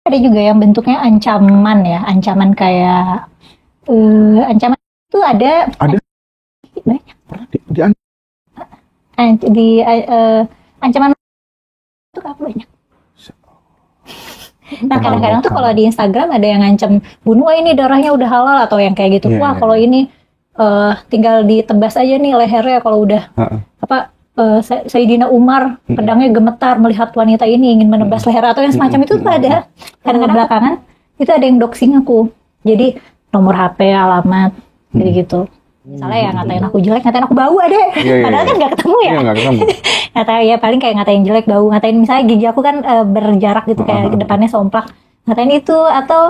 Ada juga yang bentuknya ancaman ya, ancaman kayak ancaman itu ada Ada banyak. di Di ancaman itu apa banyak. Nah kadang-kadang tuh kalau di Instagram ada yang ngancam bunuh, wah ini darahnya udah halal, atau yang kayak gitu. Wah kalau ini tinggal ditebas aja nih lehernya kalau udah Sayyidina Umar pedangnya gemetar melihat wanita ini ingin menebas leher, atau yang semacam itu tuh ada. Kadang belakangan itu ada yang doxing aku, jadi nomor HP, alamat, jadi gitu. Misalnya ya ngatain aku jelek, ngatain aku bau ada, padahal kan nggak ketemu ya. Nggak ketemu. Ngatain ya paling kayak ngatain jelek, bau, ngatain misalnya gigi aku kan berjarak gitu kayak depannya somplak, ngatain itu, atau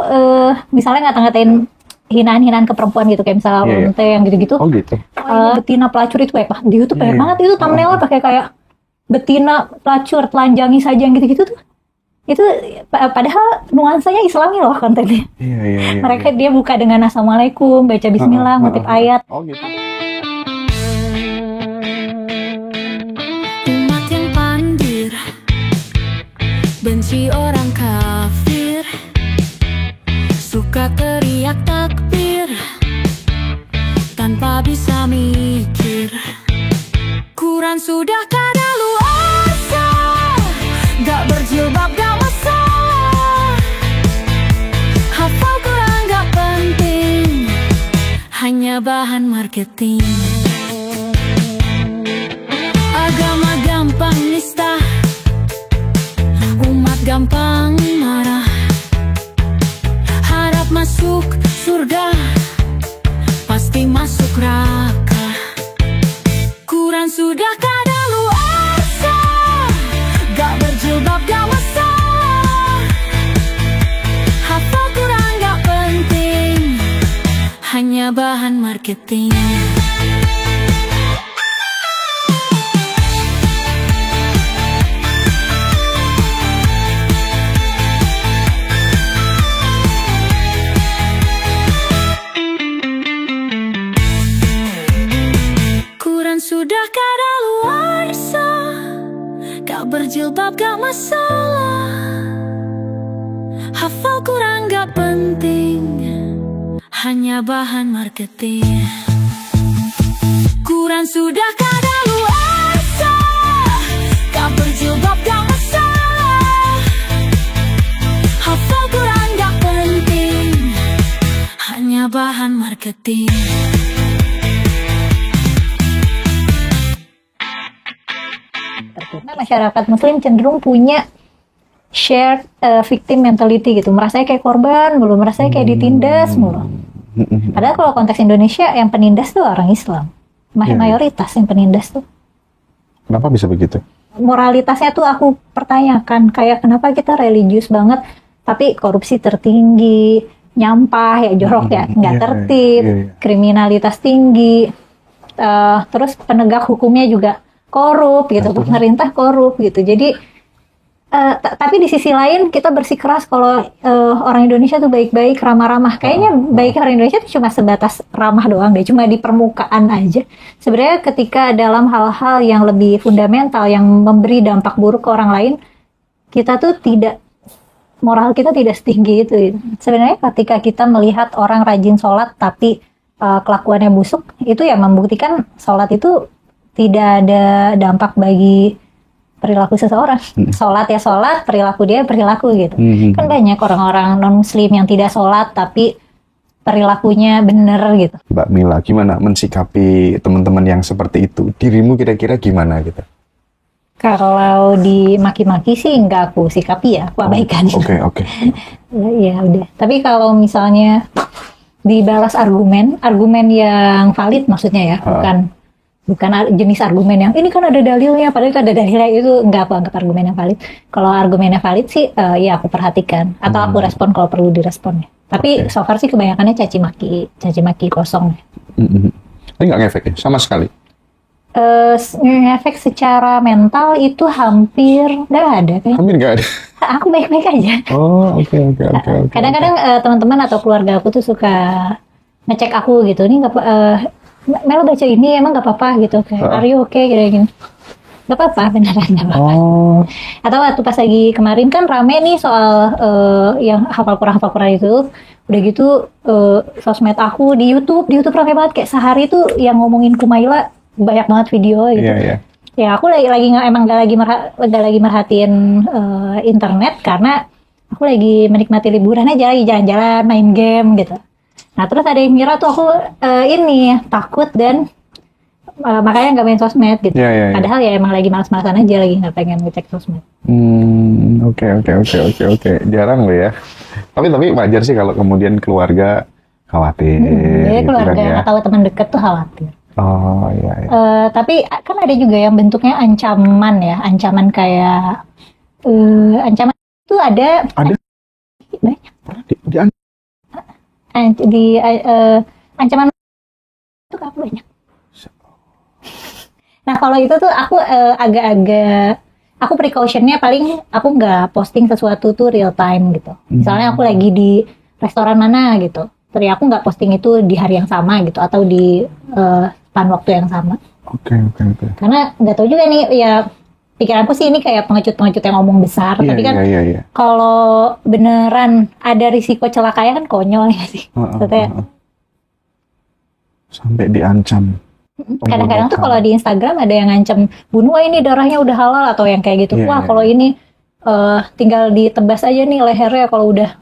misalnya ngatain hinaan-hinaan ke perempuan gitu kayak misalnya lonte yang gitu-gitu. Oh gitu. Betina pelacur itu banyak banget di YouTube, banyak banget itu thumbnailnya pakai kayak betina pelacur telanjangi saja yang gitu-gitu tuh. Itu padahal nuansanya Islami loh kontennya. Mereka dia buka dengan assalamualaikum, baca bismillah, ngutip ayat. Oh gitu. Umat yang pandir, benci orang kafir, suka teriak takbir tanpa bisa mikir. Quran sudah kadaluarsa, gak berjilbab gak masalah. Hafal Quran gak penting, hanya bahan marketing. Agama gampang nista, umat gampang marah. Harap masuk surga, pasti masuk neraka. Quran sudah kadaluarsa, gak berjilbab gak masalah. Hafal Quran gak penting, hanya bahan marketing. Sudah kadaluarsa, gak berjilbab gak masalah. Hafal Quran gak penting, hanya bahan marketing. Quran sudah kadaluarsa, gak berjilbab gak masalah. Hafal Quran gak penting, hanya bahan marketing. Masyarakat muslim cenderung punya shared victim mentality gitu, merasanya kayak korban mulu, merasanya kayak ditindas mulu. Padahal kalau konteks Indonesia yang penindas tuh orang Islam, mayoritas yang penindas tuh. Kenapa bisa begitu? Moralitasnya tuh aku pertanyakan, kayak kenapa kita religius banget tapi korupsi tertinggi, nyampah ya, jorok ya, nggak tertib, kriminalitas tinggi, terus penegak hukumnya juga korup gitu, pemerintah korup gitu. Jadi tapi di sisi lain kita bersikeras kalau orang Indonesia tuh baik-baik, ramah-ramah. Kayaknya baik orang Indonesia tuh cuma sebatas ramah doang deh, cuma di permukaan aja. Sebenarnya ketika dalam hal-hal yang lebih fundamental yang memberi dampak buruk ke orang lain, kita tuh tidak, moral kita tidak setinggi itu. Sebenarnya ketika kita melihat orang rajin sholat tapi kelakuannya busuk, itu ya membuktikan sholat itu tidak ada dampak bagi perilaku seseorang. Sholat ya sholat, perilaku dia perilaku gitu. Kan banyak orang-orang non-muslim yang tidak sholat tapi perilakunya bener gitu. Mbak Mila, gimana mensikapi teman-teman yang seperti itu? Dirimu kira-kira gimana gitu? Kalau dimaki-maki sih nggak aku sikapi ya, aku abaikan. Oke. Ya udah. Tapi kalau misalnya dibalas argumen yang valid maksudnya ya, bukan jenis argumen yang ini kan ada dalilnya, padahal itu ada dalilnya, itu nggak aku anggap argumen yang valid. Kalau argumennya valid sih, ya aku perhatikan atau aku respon kalau perlu direspon ya. Tapi so far sih kebanyakannya caci maki kosong. Tapi nggak ngefek ya, sama sekali. Ngefek secara mental itu hampir nggak ada. Hampir nggak ada. Aku baik-baik aja. Oh oke. Kadang-kadang teman-teman atau keluarga aku tuh suka ngecek aku gitu, nih nggak Mel baca ini emang nggak apa-apa gitu, kayak are you okay, gini. Gak apa-apa, beneran gak apa-apa. Oh, Atau waktu pas lagi kemarin kan rame nih soal yang hafal Quran itu. Udah gitu sosmed aku di YouTube rame banget kayak sehari tuh yang ngomongin Kumaila banyak banget video gitu. iya, iya. Ya aku lagi nggak emang gak lagi merhatiin internet karena aku lagi menikmati liburan aja, lagi jalan-jalan, main game gitu. Nah terus ada yang ngira tuh aku ini takut dan makanya nggak main sosmed gitu. Iya, iya, iya. Padahal ya emang lagi malas-malasan aja, lagi nggak pengen ngecek sosmed. Oke. Jarang loh ya. Tapi wajar sih kalau kemudian keluarga khawatir. Jadi gitu keluarga kan ya. atau teman dekat tuh khawatir. Oh iya. Tapi kan ada juga yang bentuknya ancaman ya, ancaman kayak ancaman itu ada Ada banyak. di Ancaman itu apa banyak. Nah kalau itu tuh aku agak-agak aku precautionnya paling aku nggak posting sesuatu tuh real time gitu. Misalnya aku lagi di restoran mana gitu, terus aku nggak posting itu di hari yang sama gitu atau di span waktu yang sama. Oke. Karena nggak tahu juga nih ya, pikiranku sih ini kayak pengecut yang ngomong besar, tapi kan Iya. kalau beneran ada risiko celakanya kan konyol ya sih. Maksudnya Sampai diancam. kadang-kadang tuh kalau di Instagram ada yang ngancam bunuh, ini darahnya udah halal atau yang kayak gitu. Iya, Wah iya, kalau ini tinggal ditebas aja nih lehernya kalau udah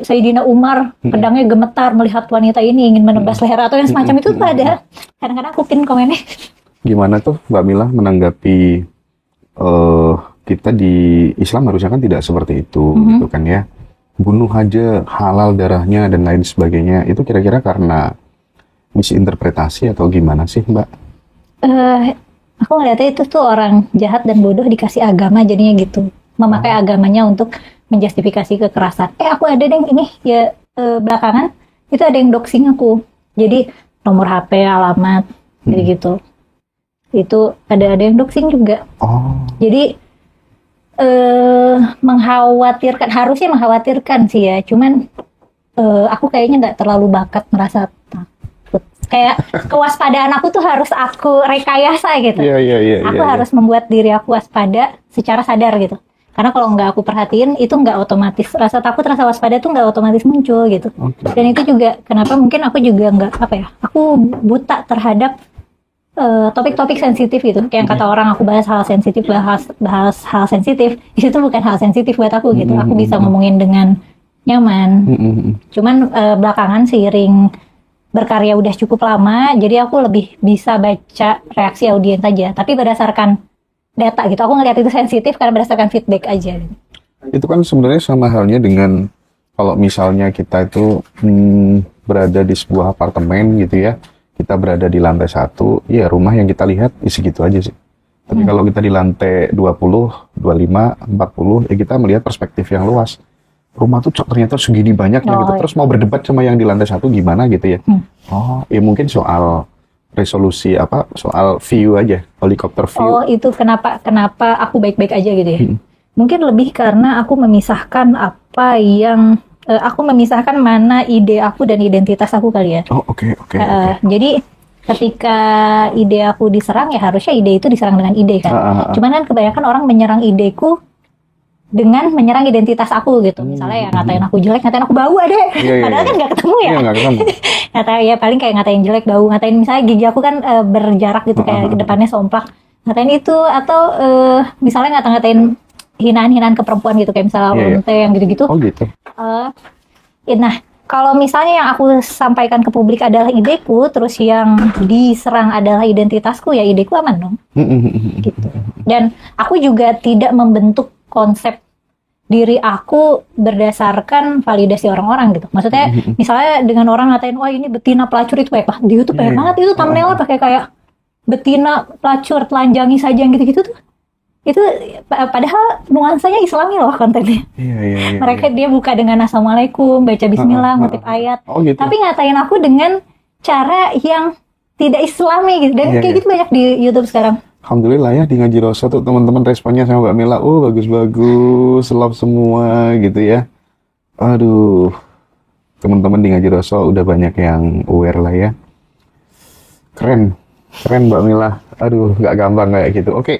Sayyidina Umar pedangnya gemetar melihat wanita ini ingin menebas leher atau yang semacam itu tuh ada. Kadang-kadang aku pin komennya. Gimana tuh Mbak Mila menanggapi kita di Islam harusnya kan tidak seperti itu gitu kan ya. Bunuh aja halal darahnya dan lain sebagainya. Itu kira-kira karena misinterpretasi atau gimana sih Mbak? Aku ngeliatnya itu tuh orang jahat dan bodoh dikasih agama jadinya gitu. Memakai agamanya untuk menjustifikasi kekerasan. Aku ada deh ini ya belakangan itu ada yang doxing aku. Jadi nomor HP, alamat, jadi gitu. Itu ada yang doxing juga. Oh. Jadi harusnya mengkhawatirkan sih ya. Cuman aku kayaknya nggak terlalu bakat merasa takut. Kayak kewaspadaan aku tuh harus aku rekayasa gitu. Iya. Aku harus membuat diri aku waspada secara sadar gitu. Karena kalau nggak aku perhatiin itu nggak otomatis, rasa takut, rasa waspada itu nggak otomatis muncul gitu. Dan itu juga kenapa mungkin aku juga nggak aku buta terhadap topik-topik sensitif gitu. Kayak kata orang aku bahas hal sensitif, bahas hal sensitif, itu bukan hal sensitif buat aku gitu. Aku bisa ngomongin dengan nyaman. Cuman belakangan seiring berkarya udah cukup lama, jadi aku lebih bisa baca reaksi audiens aja. Tapi berdasarkan data gitu, aku ngeliat itu sensitif karena berdasarkan feedback aja. Itu kan sebenarnya sama halnya dengan kalau misalnya kita itu berada di sebuah apartemen gitu ya, kita berada di lantai 1, ya rumah yang kita lihat segitu aja sih. Tapi kalau kita di lantai 20, 25, 40, ya kita melihat perspektif yang luas. Rumah tuh ternyata segini banyaknya gitu. Terus mau berdebat sama yang di lantai 1 gimana gitu ya. Oh, ya mungkin soal resolusi soal view aja, helikopter view. Oh, itu kenapa aku baik-baik aja gitu ya. Mungkin lebih karena aku memisahkan memisahkan mana ide aku dan identitas aku kali ya. Oh, oke. Jadi ketika ide aku diserang ya harusnya ide itu diserang dengan ide kan. Cuman kan kebanyakan orang menyerang ideku dengan menyerang identitas aku gitu. Misalnya ya ngatain aku jelek, ngatain aku bau ada. Padahal kan nggak ketemu ya. Iya, nggak ketemu. Ya paling kayak ngatain jelek, bau, ngatain misalnya gigi aku kan berjarak gitu kayak depannya somplak. Ngatain itu atau misalnya ngatain hinaan-hinaan ke perempuan gitu kayak misalnya lonte yang gitu-gitu. Oh gitu. Nah, kalau misalnya yang aku sampaikan ke publik adalah ideku, terus yang diserang adalah identitasku, ya ideku aman dong. Gitu. Dan aku juga tidak membentuk konsep diri aku berdasarkan validasi orang-orang gitu. Maksudnya misalnya dengan orang ngatain, wah ini betina pelacur itu banyak banget. Di YouTube banyak banget itu thumbnailnya pakai kayak betina pelacur telanjangi saja gitu-gitu tuh. Itu padahal nuansanya Islami loh kontennya. Iya. Mereka dia buka dengan assalamualaikum, baca bismillah, ngutip ayat. Oh, gitu. Tapi ngatain aku dengan cara yang tidak Islami gitu. Dan kayak gitu banyak di YouTube sekarang. Alhamdulillah ya di Ngaji Rosa tuh teman-teman responnya sama Mbak Mila, bagus-bagus, love semua gitu ya. Aduh, teman-teman di Ngaji Rosa udah banyak yang aware lah ya. Keren. Keren Mbak Mila. Aduh, nggak gampang kayak gitu. Oke,